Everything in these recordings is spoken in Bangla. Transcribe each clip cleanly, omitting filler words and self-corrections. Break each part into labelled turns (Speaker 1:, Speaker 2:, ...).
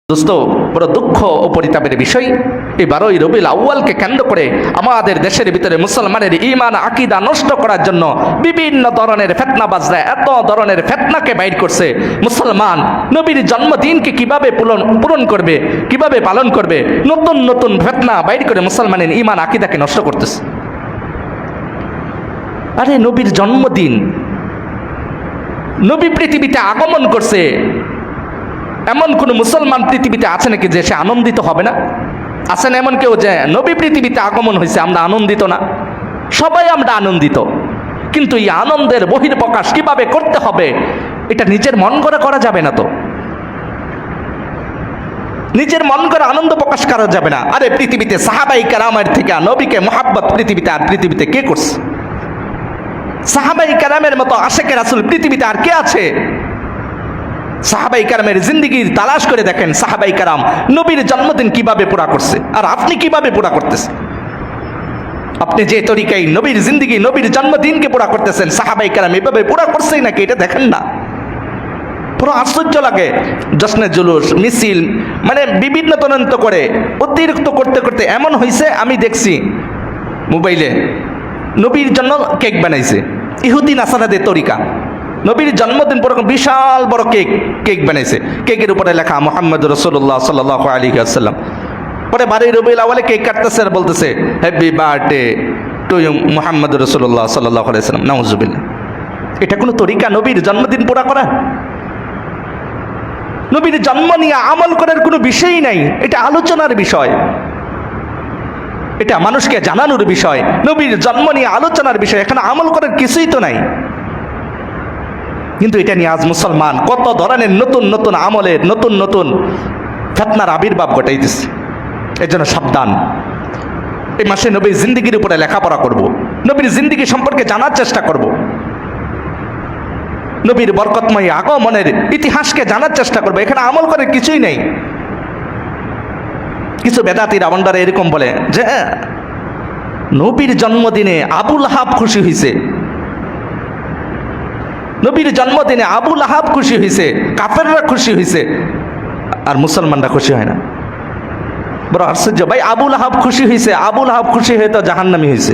Speaker 1: দোস্ত, বড় দুঃখ ও পরিতাপের বিষয়, এই 12ই রবিউল আউয়ালকে কেন্দ্র করে আমাদের দেশের ভিতরে মুসলমানের ঈমান আকীদা নষ্ট করার জন্য বিভিন্ন ধরনের ফিতনাবাজরা এত ধরনের ফিতনাকে বাইর করছে। মুসলমান নবীর জন্মদিনকে কিভাবে পূরণ করবে, কিভাবে পালন করবে, নতুন নতুন ফিতনা বাইর করে মুসলমানের ঈমান আকীদাকে নষ্ট করতেছে। আরে নবীর জন্মদিন, নবী পৃথিবীতে আগমন করছে, এমন কোন মুসলমান পৃথিবীতে আছে নাকি যে সে আনন্দিত হবে না? আছে না এমন কেউ যে নবী পৃথিবীতে আগমন হয়েছে আমরা আনন্দিত না? সবাই আমরা আনন্দিত, কিন্তু এই আনন্দের বহির্প্রকাশ কিভাবে করতে হবে এটা নিজের মন গড়া করা যাবে না। তো নিজের মন গড়া আনন্দ প্রকাশ করা যাবে না। আরে পৃথিবীতে সাহাবাই কেরামের থেকে নবীকে মোহাব্বত পৃথিবীতে কে করছে? সাহাবাই কেরামের মতো আশেকে রাসূল পৃথিবীতে আর কে আছে? সাহাবাই কেরামের জিন্দেগির তালাশ করে দেখেন, সাহাবাই কেরাম নবীর জন্মদিন কিভাবে পুরা করছে, আর আপনি কিভাবে পুরা করতেছেন? আপনি যে তরিকায় নবীর জিন্দেগি, নবীর জন্মদিনকে পুরা করতেছেন, সাহাবাই কেরাম এভাবে পুরা করছেই নাকি এটা দেখেন না? পুরো আশ্চর্য লাগে। জশ্নে জুলুস, মিছিল, মানে বিভিন্ন তদন্ত করে অতিরিক্ত করতে করতে এমন হয়েছে, আমি দেখছি মোবাইলে নবীর জন্য কেক বানাইছে ইহুদি নাসারাদের তরিকা। নবীর জন্মদিন পর বিশাল বড় কেক বানাইছে, কেকের উপরে লেখা মুহাম্মদ রাসূলুল্লাহ সাল্লাল্লাহু আলাইহি ওয়াসাল্লাম। পরে 12ই রবিউল আউয়ালে কেক কাটতেছে আর বলতেছে happy birthday to you Muhammad রাসূলুল্লাহ সাল্লাল্লাহু আলাইহি ওয়াসাল্লাম। নাউজুবিল্লাহ। এটা কোনো তরিকা নবীর জন্মদিন পুরা করা? নবীর জন্ম নিয়ে আমল করার কোনো বিষয়ই নাই, এটা আলোচনার বিষয়, এটা মানুষকে জানানোর বিষয়। নবীর জন্ম নিয়ে আলোচনার বিষয়, এখানে আমল করার কিছুই তো নাই। কিন্তু এটা নিয়ে আজ মুসলমান কত ধরনের নতুন নতুন আমলের নতুন নতুন ফিতনার আবির্ভাব ঘটাইতেছে। এর জন্য সাবধান। এই মাসে নবীর জিন্দেগির উপরে লেখাপড়া করব, নবীর জিন্দেগি সম্পর্কে জানার চেষ্টা করব, নবীর বরকতময় আগমনের ইতিহাসকে জানার চেষ্টা করব। এখানে আমল করার কিছুই নেই। কিছু বেদাতিরা বন্ডারে এরকম বলে যে নবীর জন্মদিনে আবু লাহাব খুশি হয়েছে, নবীর জন্মদিনে আবু লাহাব খুশি হয়েছে, কাফেররা খুশি হয়েছে, আর মুসলমানরা খুশি হয় না। বড় আশ্চর্য ভাই। আবু লাহাব খুশি হয়েছে, আবু লাহাব খুশি হয়ে তো জাহান্নামী হয়েছে।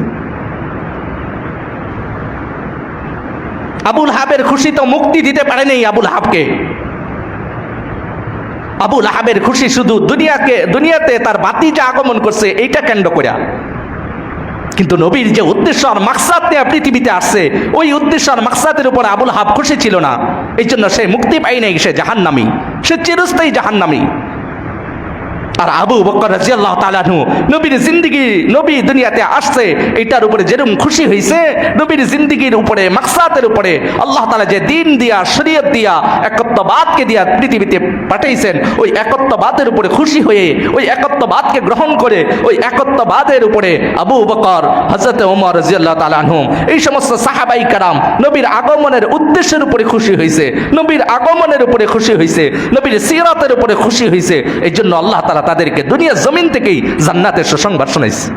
Speaker 1: আবু লাহাবের খুশি তো মুক্তি দিতে পারেনি আবু লাহাবকে। আবু লাহাবের খুশি শুধু দুনিয়াতে তার ভাতিজা আগমন করছে এইটা কেন্দ্র করে। কিন্তু নবীর যে উদ্দেশ্য আর মাকসাদ নিয়ে পৃথিবীতে আসছে, ওই উদ্দেশ্য আর মাকসাদের উপর আবু লাহাব খুশি ছিল না। এই জন্য সে মুক্তি পায় নাই, সে জাহান্নামী, সে চিরস্থায়ী জাহান্নামী। আর আবু বকর রাদিয়াল্লাহু তাআলা আনহু নবীর জিন্দেগি, নবী দুনিয়াতে আসছে এটার উপরে যেরকম খুশি হয়েছে, নবীর জিন্দেগির উপরে মাকসাদের উপরে আল্লাহ তাআলা যে দিন দিয়া, শরীয়ত দিয়া, একত্ববাদকে দিয়া পৃথিবীতে পাঠাইছেন, ওই একত্ববাদের উপরে খুশি হয়ে ওই একত্ববাদকে গ্রহণ করে ওই একত্ববাদের উপরে আবু বকর, হযরত ওমর রাদিয়াল্লাহু তাআলা আনহু, এই সমস্ত সাহাবাই কেরাম নবীর আগমনের উদ্দেশ্যের উপরে খুশি হয়েছে, নবীর আগমনের উপরে খুশি হয়েছে, নবীর সিরাতের উপরে খুশি হয়েছে। এই জন্য আল্লাহ তাআলা তাদেরকে দুনিয়া জমিন থেকেই জান্নাতের সুসংবাদ শোনাইছে।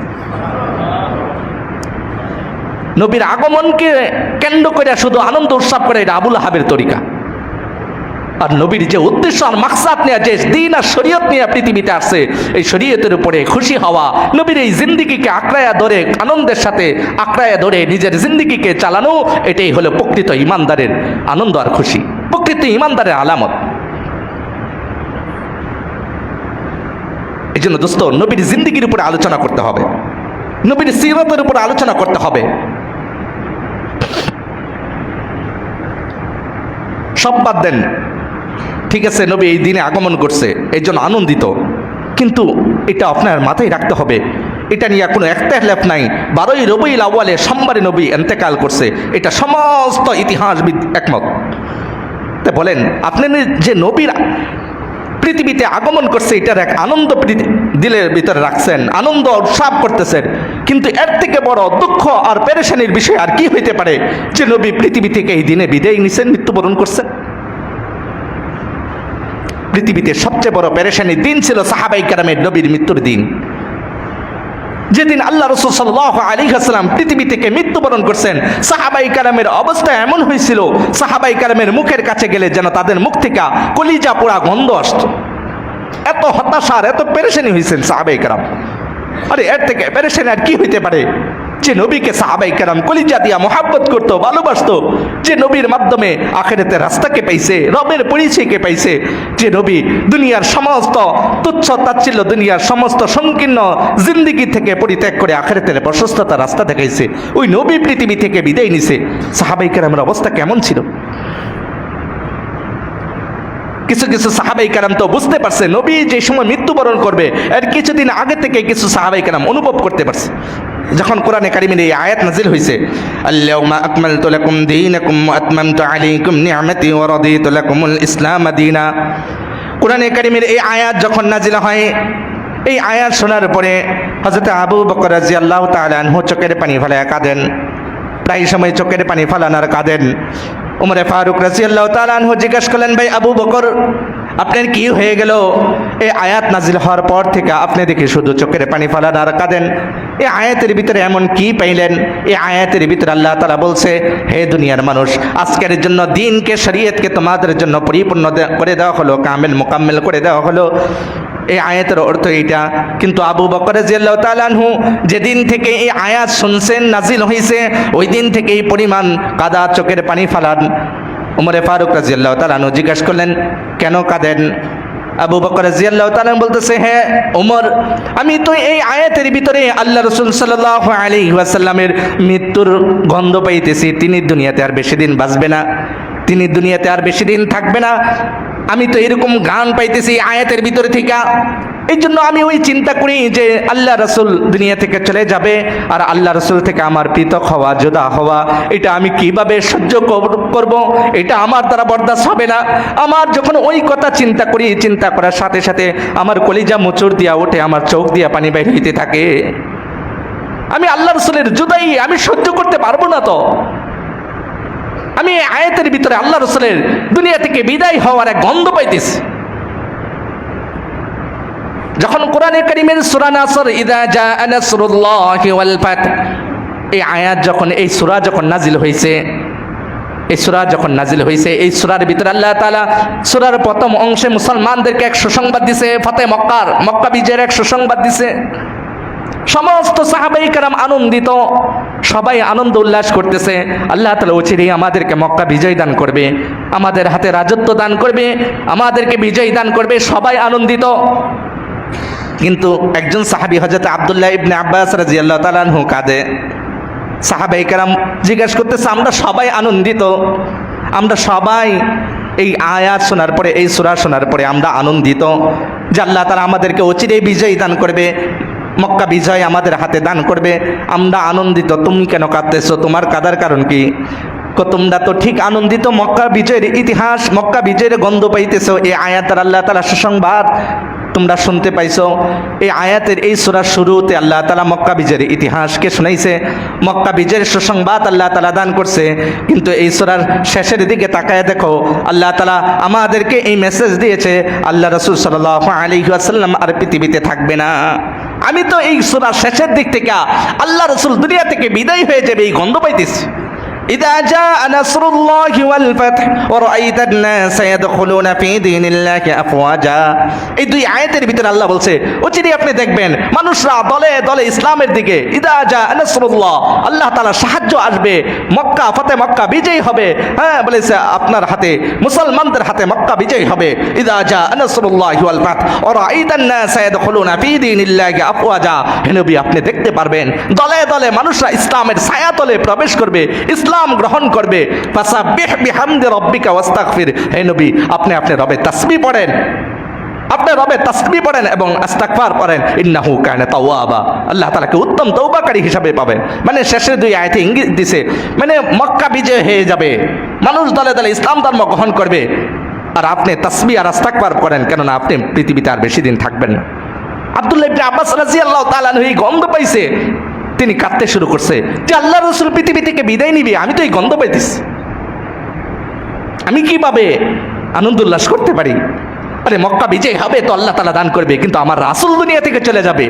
Speaker 1: নবীর আগমনকে কেন্দ্র করে শুধু আনন্দ উৎসব করে এটা আবু লাহাবের তরিকা। আর নবীর যে উদ্দেশ্য আর মাকসাদ নিয়ে, যে দিন আর শরীয়ত নিয়ে পৃথিবীতে আসছে, এই শরীয়তের উপরে খুশি হওয়া, নবীর এই জিন্দেগিকে আঁকড়ায়া ধরে, আনন্দের সাথে আঁকড়ায়া ধরে নিজের জিন্দেগিকে চালানো, এটাই হলো প্রকৃত ইমানদারের আনন্দ আর খুশি, প্রকৃত ইমানদারের আলামত। এই জন্য দোস্ত, নবীর জিন্দেগির উপরে আলোচনা করতে হবে, নবীর সিরাতের উপরে আলোচনা করতে হবে। সব বাদ দেন, ঠিক আছে নবী এই দিনে আগমন করছে এই জন্য আনন্দিত, কিন্তু এটা আপনার মাথায় রাখতে হবে, এটা নিয়ে কোনো ইখতিলাফ নাই। 12ই রবিউল আউয়ালে সোমবারে নবী ইন্তেকাল করছে, এটা সমস্ত ইতিহাসবিদ একমত। তা বলেন আপনি যে নবীর পৃথিবীতে আগমন করছে এটার এক আনন্দ দিলের ভিতরে রাখছেন, আনন্দ উৎসব করতেছেন, কিন্তু এর থেকে বড় দুঃখ আর পেরেশানির বিষয় আর কি হইতে পারে যে নবী পৃথিবী থেকে এই দিনে বিদায় নিছেন, মৃত্যুবরণ করছেন। পৃথিবীতে সবচেয়ে বড় পেরেশানির দিন ছিল সাহাবাই কেরামের নবীর মৃত্যুর দিন, যেদিন আল্লাহ রাসূল সাল্লাল্লাহু আলাইহি ওয়াসাল্লাম পৃথিবী থেকে মৃত্যুবরণ করছেন। সাহাবাই কেরামের অবস্থা এমন হয়েছিল, সাহাবাই কেরামের মুখের কাছে গেলে যেন তাদের মুখ থেকে কলিজা পোড়া গন্ধ আসত। এত হতাশার, এত পেরেশানি হয়েছেন সাহাবায়ে কেরাম। আরে এর থেকে পেরেশানি আর কি হইতে পারে? যে নবীকে সাহাবায়ে কেরাম কলিজা দিয়া মোহাব্বত করতো, ভালোবাসতো, যে নবীর মাধ্যমে আখিরাতের রাস্তাকে পাইছে, রবের পরিচয়কে পাইছে, যে নবী দুনিয়ার সমস্ত তুচ্ছ তাচ্ছিল্য, দুনিয়ার সমস্ত সংকীর্ণ জিন্দিগি থেকে পরিত্যাগ করে আখিরাতের প্রশস্ততা রাস্তা দেখাইছে, ওই নবী পৃথিবী থেকে বিদায় নিছে। সাহাবায়ে কেরামের অবস্থা কেমন ছিল? কিছু কিছু সাহাবায়ে কেরাম তো বুঝতে পারছে নবী যে সময় মৃত্যুবরণ করবে এর কিছুদিন আগে থেকে কিছু সাহাবায়ে কেরাম অনুভব করতে পারছে। যখন কোরআনে কারিমের এই আয়াত নাজিল হয়েছে, আল-ইয়াওমা আকমালতু লাকুম দীনাকুম ওয়া আতমামতু আলাইকুম নি'মাতি ওয়া রাদিতু লাকুমুল ইসলাম দীনা, কোরআনে কারিমের এই আয়াত যখন নাজিল হয়, এই আয়াত শোনার পরে হযরত আবু বকর রাদিয়াল্লাহু তাআলা আনহু চোখের পানি ফেলে কাঁদেন, প্রায় সময় চোখের পানি ফেলান আর কাঁদেন। উমরে ফারুক রাদিয়াল্লাহু তাআলা আনহু জিজ্ঞাসা করলেন, ভাই আবু বকর, আপনার কি হয়ে গেল? এই আয়াত নাজিল হওয়ার পর থেকে আপনি দেখি শুধু চোখের পানি ফেলান আর কাঁদেন, এই আয়াতের ভিতরে এমন কি পাইলেন? এই আয়াতের ভিতরে আল্লাহ তাআলা বলছে, হে দুনিয়ার মানুষ, আজকের জন্য দিনকে, শরীয়তকে তোমাদের জন্য পরিপূর্ণ করে দেওয়া হলো, কামেল মোকাম্মেল করে দেওয়া হলো। এই আয়াতের অর্থ এইটা। কিন্তু আবু বকর রাদিয়াল্লাহু তাআলা আনহু যেদিন থেকে এই আয়াত শুনছেন, নাজিল হয়েছে, ওই দিন থেকে এই পরিমাণ কাদা, চোখের পানি ফালান। উমরে ফারুক রাদিয়াল্লাহু তাআলা আনহু জিজ্ঞাসা করলেন, কেন কাঁদেন? আবু বকর রাদিয়াল্লাহু তাআলা বলতেছে, হ্যাঁ ওমর, আমি তো এই আয়াতের ভিতরে আল্লাহ রাসূল সাল্লাল্লাহু আলাইহি ওয়াসাল্লামের মৃত্যুর গন্ধ পাইতেছি। তিনি দুনিয়াতে আর বেশি দিন বাঁচবে না, তিনি দুনিয়াতে আর বেশি দিন থাকবে না, আমি তো এরকম গান পাইতেছি আয়াতের ভিতরে থেকে। এই জন্য আমি ওই চিন্তা করি যে আল্লাহ রাসূল দুনিয়া থেকে চলে যাবে, আর আল্লাহ রাসূল থেকে আমার পৃথক হওয়া, জুদা হওয়া, এটা আমি কিভাবে সহ্য করব? এটা আমার দ্বারা বরদাস্ত হবে না। আমার যখন ওই কথা চিন্তা করি, চিন্তা করার সাথে সাথে আমার কলিজা মোচড় দিয়া ওঠে, আমার চোখ দিয়া পানি বের হইতে থাকে। আমি আল্লাহ রাসূলের জুদাই আমি সহ্য করতে পারবো না। তো আমি এই আয়াতের ভিতরে আল্লাহ রাসূলের দুনিয়া থেকে বিদায় হওয়ার এক গন্ধ পাইতেছি। যখন কোরআনে কারীমের সূরা নাসর, ইযা জাআ নাসরুল্লাহি ওয়াল ফাত, এই আয়াত যখন, এই সূরা যখন নাজিল হয়েছে, এই সূরা যখন নাজিল হয়েছে, এই সূরার ভিতরে আল্লাহ তাআলা সূরার প্রথম অংশে মুসলমানদেরকে এক সুসংবাদ দিছে, ফতে মক্কা বিজয়ের এক সুসংবাদ দিছে। সমস্ত সাহাবায়ে কেরাম আনন্দিত, সবাই আনন্দ উল্লাস করতেছে। আল্লাহ তাআলা অচিরেই আমাদেরকে মক্কা বিজয় দান করবে, আমাদের হাতে রাজত্ব দান করবে, আমাদেরকে বিজয় দান করবে, সবাই আনন্দিত। কিন্তু একজন সাহাবী হযরত আব্দুল্লাহ ইবনে আব্বাস রাদিয়াল্লাহু তাআলা আনহু কাঁদে। সাহাবায়ে কেরাম জিজ্ঞাসা করতেছে, আমরা সবাই আনন্দিত, আমরা সবাই এই আয়াত শোনার পরে, এই সূরা শোনার পরে আমরা আনন্দিত যে আল্লাহ তাআলা আমাদেরকে অচিরেই বিজয় দান করবে, মক্কা বিজয় আমাদের হাতে দান করবে, আমরা আনন্দিত। তুমি কেন কাঁদতেছো? তোমার কাঁদার কারণ কি? তোমরা তো ঠিক আনন্দিত, মক্কা বিজয়ের ইতিহাস, মক্কা বিজয়ের গন্ধ পাইতেছো, এই আয়াতের আল্লাহ তাআলা সুসংবাদ তোমরা শুনতে পাইছো। এই আয়াতের এই সূরার শুরুতে আল্লাহ তাআলা মক্কা বিজয়ের ইতিহাসকে শুনাইছে, মক্কা বিজয়ের সুসংবাদ আল্লাহ তাআলা দান করছে। কিন্তু এই সূরার শেষের দিকে তাকায় দেখো, আল্লাহ তাআলা আমাদেরকে এই মেসেজ দিয়েছে, আল্লাহ রাসূল সাল্লাল্লাহু আলাইহি ওয়াসাল্লাম আর পৃথিবীতে থাকবে না। আমি তো এই সূরার শেষের দিক থেকে আল্লাহ রাসূল দুনিয়া থেকে বিদায় হয়ে যাবে এই গন্ধ পাইতেছি। إذا جاء نصر الله والفتح ورأيت الناس يدخلون في دين الله أفواجا, এই দুই আয়াতের ভিতরে আল্লাহ বলছে অচিরেই আপনি দেখবেন মানুষরা দলে দলে ইসলামের দিকে। ইদা জা নাসরুল্লাহ, আল্লাহ তাআলা সাহায্য আসবে, মক্কা ফতে মক্কা বিজয় হবে। হ্যাঁ বলেছে আপনার হাতে, মুসলমানদের হাতে মক্কা বিজয় হবে। ইদা জা নাসরুল্লাহি ওয়াল ফাত ওয়ারাআইতান নাস ইয়াদখুলুনা ফি দীনিল্লাহি আফওয়াজা, হে নবী আপনি দেখতে পারবেন দলে দলে মানুষরা ইসলামের ছায়াতলে প্রবেশ করবে, ইসলাম গ্রহণ করবে। ফাসাব্বিহ বিহামদি রাব্বিকা ওয়াস্তাগফির, হে নবী আপনি আপনার রবের তাসবিহ পড়েন, আপনি রবের তাসবিহ পড়েন এবং ইস্তিগফার করেন, ইন্নাহু কানা তাওয়াবা, আল্লাহ তাআলাকে উত্তম তওবাকারী হিসাবে পাবেন। মানে শেষের দুই আয়াতে ইঙ্গিত দিছে, মানে মক্কা বিজয় হয়ে যাবে, মানুষ দলে দলে ইসলাম ধর্ম গ্রহণ করবে, আর আপনি তাসবিহ আর ইস্তিগফার করেন, কেননা আপনি পৃথিবীতে আর বেশি দিন থাকবেন না। আব্দুল্লাহ ইবনে আব্বাস রাদিয়াল্লাহু তাআলা আনহু এই গন্ধ পাইছে, তিনি কাঁদতে শুরু করছে যে আল্লাহ রাসূল পৃথিবী থেকে বিদায় নিবে, আমি তো এই গন্ধ পাইতেছি, আমি কিভাবে আনন্দ উল্লাস করতে পারি? আরে মক্কা বিজয় হবে তো আল্লাহ তাআলা দান করবে, কিন্তু আমার রাসূল দুনিয়া থেকে চলে যাবে।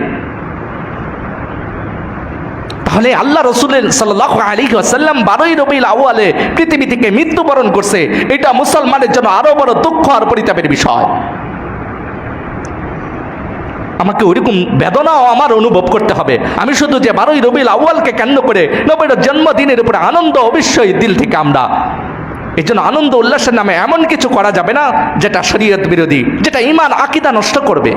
Speaker 1: তাহলে আল্লাহ রাসূলের সাল্লাল্লাহু আলাইহি ওয়াসাল্লাম 12ই রবিউল আউয়ালে পৃথিবী থেকে মৃত্যুবরণ করছে, এটা মুসলমানের জন্য আরো বড় দুঃখ আর পরিতাপের বিষয়। আমাকে ওইরকম বেদনাও আমার অনুভব করতে হবে। আমি শুধু যে 12ই রবিউল আউয়ালকে কেন্দ্র করে নবীর জন্মদিনের উপরে আনন্দ অবশ্যই দিল থেকে আমরা, এই জন্য আনন্দ উল্লাসের নামে এমন কিছু করা যাবে না যেটা শরীয়ত বিরোধী, যেটা ঈমান আকীদা নষ্ট করবে।